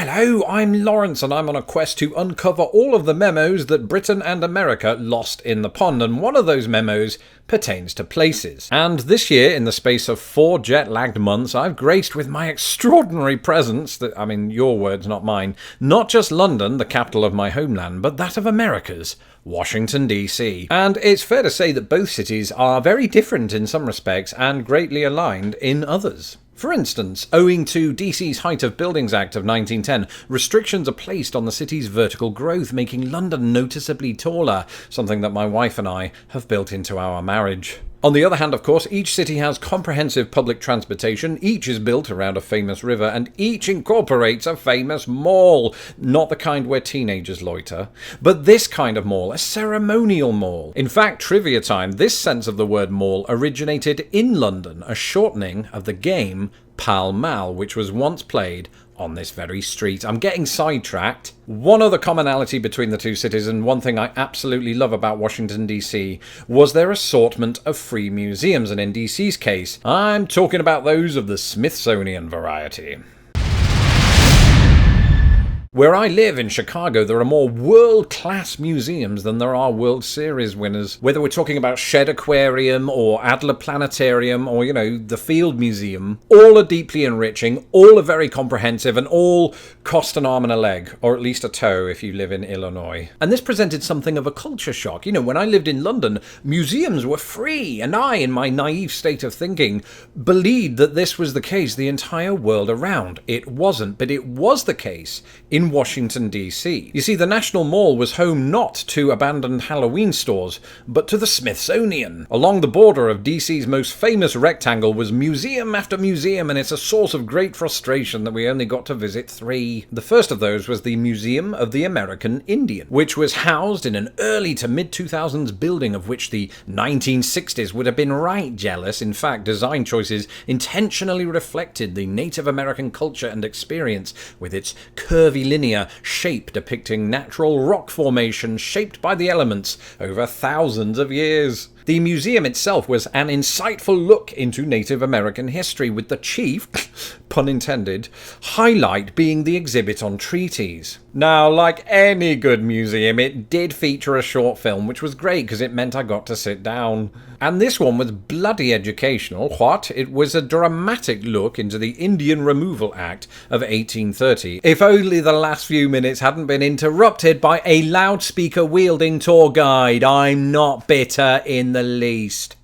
Hello, I'm Lawrence and I'm on a quest to uncover all of the memos that Britain and America lost in the pond, and one of those memos pertains to places. And this year, in the space of 4 jet-lagged months, I've graced with my extraordinary presence, your words, not mine, not just London, the capital of my homeland, but that of America's, Washington D.C. And it's fair to say that both cities are very different in some respects and greatly aligned in others. For instance, owing to DC's Height of Buildings Act of 1910, restrictions are placed on the city's vertical growth, making London noticeably taller, something that my wife and I have built into our marriage. On the other hand, of course, each city has comprehensive public transportation, each is built around a famous river, and each incorporates a famous mall. Not the kind where teenagers loiter, but this kind of mall, a ceremonial mall. In fact, trivia time, this sense of the word mall originated in London, a shortening of the game Pall Mall, which was once played on this very street. I'm getting sidetracked. One other commonality between the two cities, and one thing I absolutely love about Washington DC, was their assortment of free museums, and in DC's case, I'm talking about those of the Smithsonian variety. Where I live in Chicago, there are more world-class museums than there are World Series winners. Whether we're talking about Shedd Aquarium or Adler Planetarium or, the Field Museum, all are deeply enriching, all are very comprehensive, and all cost an arm and a leg, or at least a toe if you live in Illinois. And this presented something of a culture shock. When I lived in London, museums were free, and I, in my naive state of thinking, believed that this was the case the entire world around. It wasn't, but it was the case in Washington, D.C. You see, the National Mall was home not to abandoned Halloween stores, but to the Smithsonian. Along the border of D.C.'s most famous rectangle was museum after museum, and it's a source of great frustration that we only got to visit 3. The first of those was the Museum of the American Indian, which was housed in an early to mid-2000s building of which the 1960s would have been right jealous. In fact, design choices intentionally reflected the Native American culture and experience, with its curvy linear shape depicting natural rock formations shaped by the elements over thousands of years. The museum itself was an insightful look into Native American history, with the chief, pun intended, highlight being the exhibit on treaties. Now, like any good museum, it did feature a short film, which was great because it meant I got to sit down. And this one was bloody educational. What? It was a dramatic look into the Indian Removal Act of 1830. If only the last few minutes hadn't been interrupted by a loudspeaker-wielding tour guide. I'm not bitter in the least.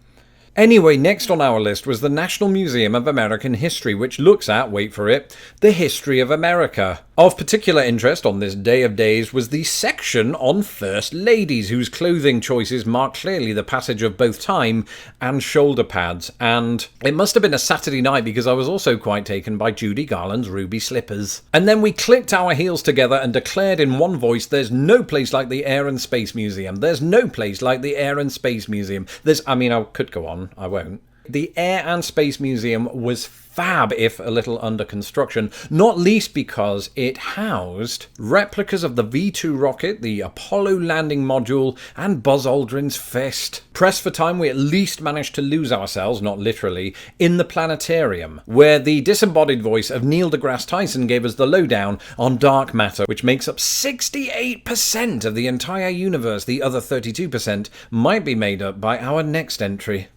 Anyway, next on our list was the National Museum of American History, which looks at, wait for it, the history of America. Of particular interest on this day of days was the section on First Ladies, whose clothing choices mark clearly the passage of both time and shoulder pads. And it must have been a Saturday night because I was also quite taken by Judy Garland's ruby slippers. And then we clicked our heels together and declared in one voice, there's no place like the Air and Space Museum. There's no place like the Air and Space Museum. I could go on. I won't. The Air and Space Museum was fab, if a little under construction, not least because it housed replicas of the V-2 rocket, the Apollo landing module, and Buzz Aldrin's fist. Pressed for time, we at least managed to lose ourselves, not literally, in the planetarium, where the disembodied voice of Neil deGrasse Tyson gave us the lowdown on dark matter, which makes up 68% of the entire universe. The other 32% might be made up by our next entry.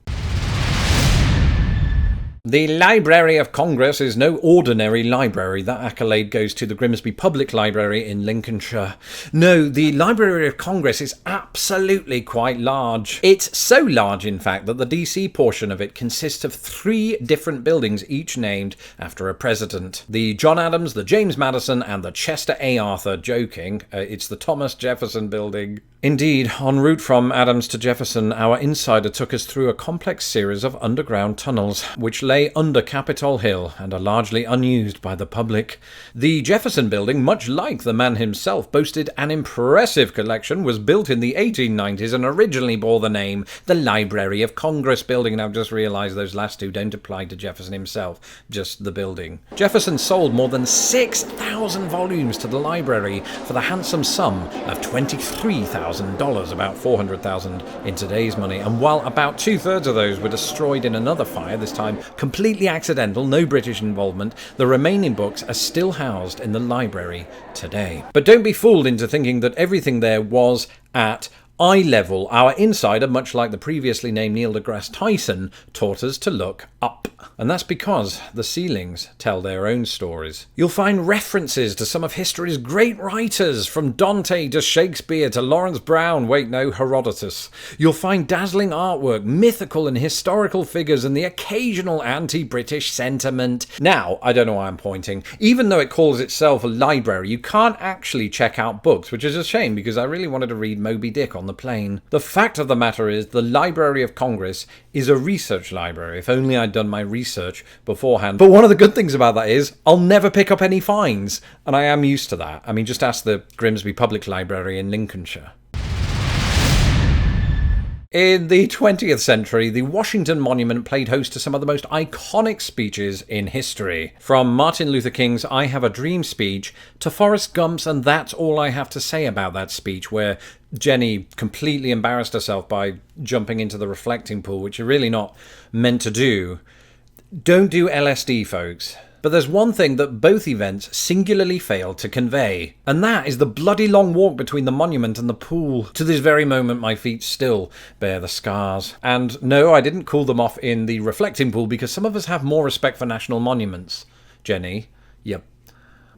The Library of Congress is no ordinary library. That accolade goes to the Grimsby Public Library in Lincolnshire. No, the Library of Congress is absolutely quite large. It's so large, in fact, that the DC portion of it consists of 3 different buildings, each named after a president. The John Adams, the James Madison, and the Chester A. Arthur. Joking, it's the Thomas Jefferson building. Indeed, en route from Adams to Jefferson, our insider took us through a complex series of underground tunnels, which lay under Capitol Hill and are largely unused by the public. The Jefferson building, much like the man himself, boasted an impressive collection, was built in the 1890s and originally bore the name the Library of Congress building. And I've just realised those last 2 don't apply to Jefferson himself, just the building. Jefferson sold more than 6,000 volumes to the library for the handsome sum of $23,000, about $400,000 in today's money, and while about 2/3 of those were destroyed in another fire, this time Completely accidental, no British involvement. The remaining books are still housed in the library today. But don't be fooled into thinking that everything there was at eye level. Our insider, much like the previously named Neil deGrasse Tyson, taught us to look up. And that's because the ceilings tell their own stories. You'll find references to some of history's great writers, from Dante to Shakespeare to Lawrence Brown, Herodotus. You'll find dazzling artwork, mythical and historical figures, and the occasional anti-British sentiment. Now, I don't know why I'm pointing. Even though it calls itself a library, you can't actually check out books, which is a shame because I really wanted to read Moby Dick on the plane. The fact of the matter is, the Library of Congress is a research library. If only I'd done my research beforehand. But one of the good things about that is I'll never pick up any fines, and I am used to that. I mean, just ask the Grimsby Public Library in Lincolnshire. In the 20th century, the Washington Monument played host to some of the most iconic speeches in history. From Martin Luther King's I Have a Dream speech to Forrest Gump's And That's All I Have to Say About That speech, where Jenny completely embarrassed herself by jumping into the reflecting pool, which you're really not meant to do. Don't do LSD, folks. But there's one thing that both events singularly failed to convey, and that is the bloody long walk between the monument and the pool. To this very moment, my feet still bear the scars. And no, I didn't cool them off in the reflecting pool because some of us have more respect for national monuments. Jenny, yep.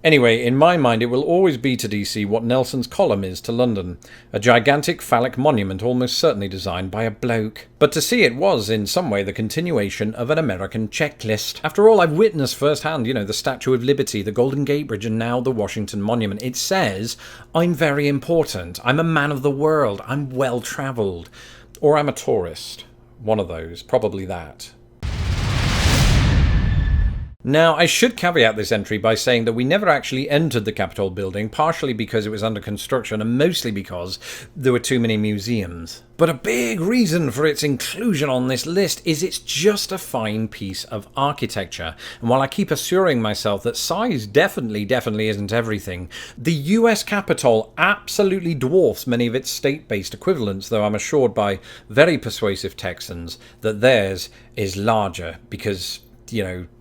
Anyway, in my mind, it will always be to DC what Nelson's column is to London. A gigantic phallic monument almost certainly designed by a bloke. But to see it was, in some way, the continuation of an American checklist. After all, I've witnessed firsthand, the Statue of Liberty, the Golden Gate Bridge, and now the Washington Monument. It says, I'm very important. I'm a man of the world. I'm well-travelled. Or I'm a tourist. One of those. Probably that. Now, I should caveat this entry by saying that we never actually entered the Capitol building, partially because it was under construction and mostly because there were too many museums. But a big reason for its inclusion on this list is it's just a fine piece of architecture. And while I keep assuring myself that size definitely isn't everything, the US Capitol absolutely dwarfs many of its state-based equivalents, though I'm assured by very persuasive Texans that theirs is larger because,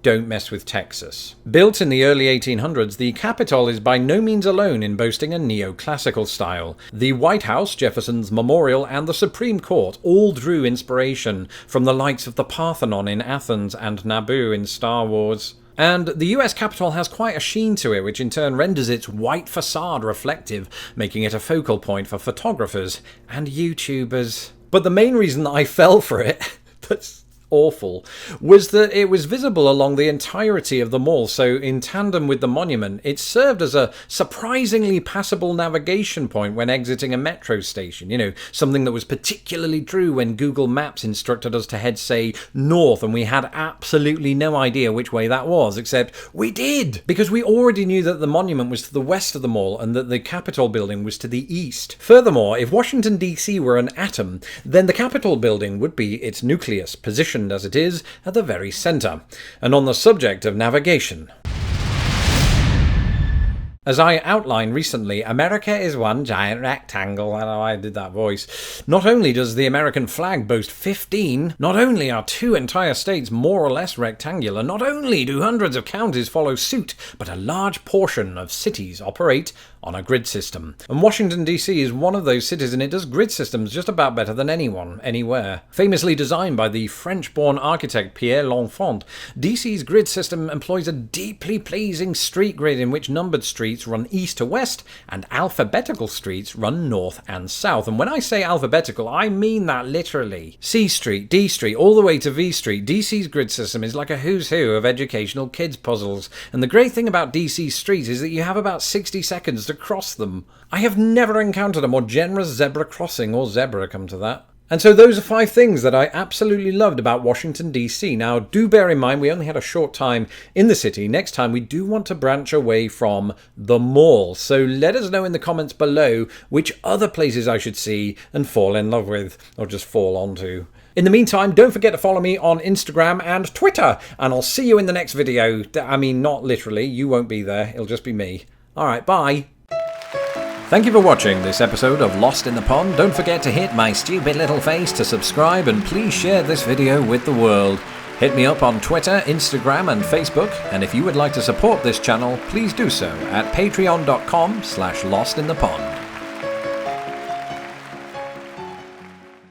don't mess with Texas. Built in the early 1800s, the Capitol is by no means alone in boasting a neoclassical style. The White House, Jefferson's Memorial, and the Supreme Court all drew inspiration from the likes of the Parthenon in Athens and Naboo in Star Wars. And the US Capitol has quite a sheen to it, which in turn renders its white facade reflective, making it a focal point for photographers and YouTubers. But the main reason that I fell for it, that's awful, was that it was visible along the entirety of the mall, so in tandem with the monument, it served as a surprisingly passable navigation point when exiting a metro station. Something that was particularly true when Google Maps instructed us to head, say, north, and we had absolutely no idea which way that was, except we did, because we already knew that the monument was to the west of the mall and that the Capitol building was to the east. Furthermore, if Washington D.C. were an atom, then the Capitol building would be its nucleus, positioned as it is at the very centre. And on the subject of navigation, as I outlined recently, America is one giant rectangle. I know I did that voice. Not only does the American flag boast 15, not only are 2 entire states more or less rectangular, not only do hundreds of counties follow suit, but a large portion of cities operate on a grid system. And Washington D.C. is one of those cities, and it does grid systems just about better than anyone, anywhere. Famously designed by the French-born architect Pierre L'Enfant, D.C.'s grid system employs a deeply pleasing street grid in which numbered streets run east to west and alphabetical streets run north and south. And when I say alphabetical, I mean that literally. C Street, D Street, all the way to V Street, D.C.'s grid system is like a who's who of educational kids' puzzles. And the great thing about D.C. streets is that you have about 60 seconds to cross them. I have never encountered a more generous zebra crossing, or zebra come to that. And so those are 5 things that I absolutely loved about Washington, D.C. Now, do bear in mind we only had a short time in the city. Next time, we do want to branch away from the mall. So let us know in the comments below which other places I should see and fall in love with, or just fall onto. In the meantime, don't forget to follow me on Instagram and Twitter, and I'll see you in the next video. I mean, not literally, you won't be there, it'll just be me. Alright, bye. Thank you for watching this episode of Lost in the Pond. Don't forget to hit my stupid little face to subscribe, and please share this video with the world. Hit me up on Twitter, Instagram, and Facebook, and if you would like to support this channel, please do so at patreon.com/lostinthepond.